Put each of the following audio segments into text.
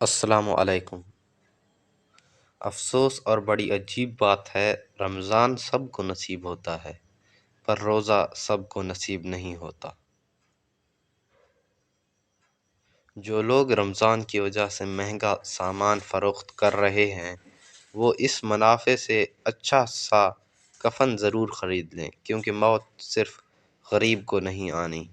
السلام علیکم۔ افسوس اور بڑی عجیب بات ہے، رمضان سب کو نصیب ہوتا ہے پر روزہ سب کو نصیب نہیں ہوتا۔ جو لوگ رمضان کی وجہ سے مہنگا سامان فروخت کر رہے ہیں وہ اس منافع سے اچھا سا کفن ضرور خرید لیں، کیونکہ موت صرف غریب کو نہیں آنی۔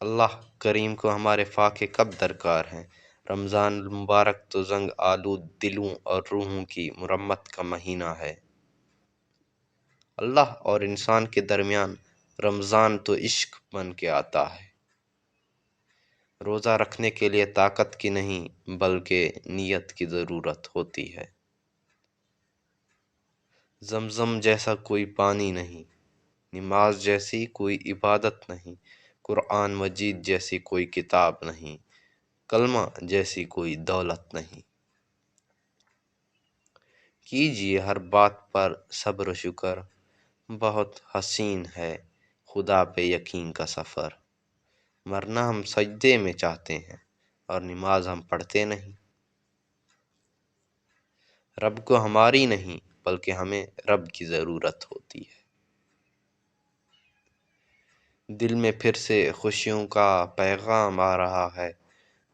اللہ کریم کو ہمارے فاقے کب درکار ہیں۔ رمضان المبارک تو زنگ آلود دلوں اور روحوں کی مرمت کا مہینہ ہے۔ اللہ اور انسان کے درمیان رمضان تو عشق بن کے آتا ہے۔ روزہ رکھنے کے لیے طاقت کی نہیں بلکہ نیت کی ضرورت ہوتی ہے۔ زمزم جیسا کوئی پانی نہیں، نماز جیسی کوئی عبادت نہیں، قرآن مجید جیسی کوئی کتاب نہیں، کلمہ جیسی کوئی دولت نہیں۔ کیجئے ہر بات پر صبر و شکر، بہت حسین ہے خدا پہ یقین کا سفر۔ مرنا ہم سجدے میں چاہتے ہیں اور نماز ہم پڑھتے نہیں۔ رب کو ہماری نہیں بلکہ ہمیں رب کی ضرورت ہوتی ہے۔ دل میں پھر سے خوشیوں کا پیغام آ رہا ہے،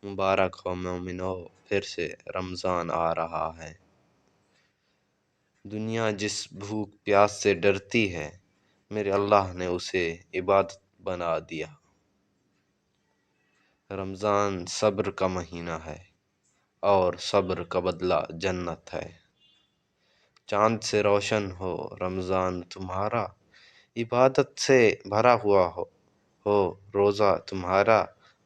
مبارک ہو مومنو، پھر سے رمضان آ رہا ہے۔ دنیا جس بھوک پیاس سے ڈرتی ہے، میرے اللہ نے اسے عبادت بنا دیا۔ رمضان صبر کا مہینہ ہے اور صبر کا بدلہ جنت ہے۔ چاند سے روشن ہو رمضان تمہارا، عبادت سے بھرا ہوا ہو روزہ تمہارا،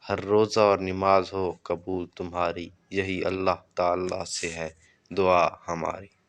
ہر روزہ اور نماز ہو قبول تمہاری، یہی اللہ تعالیٰ سے ہے دعا ہماری۔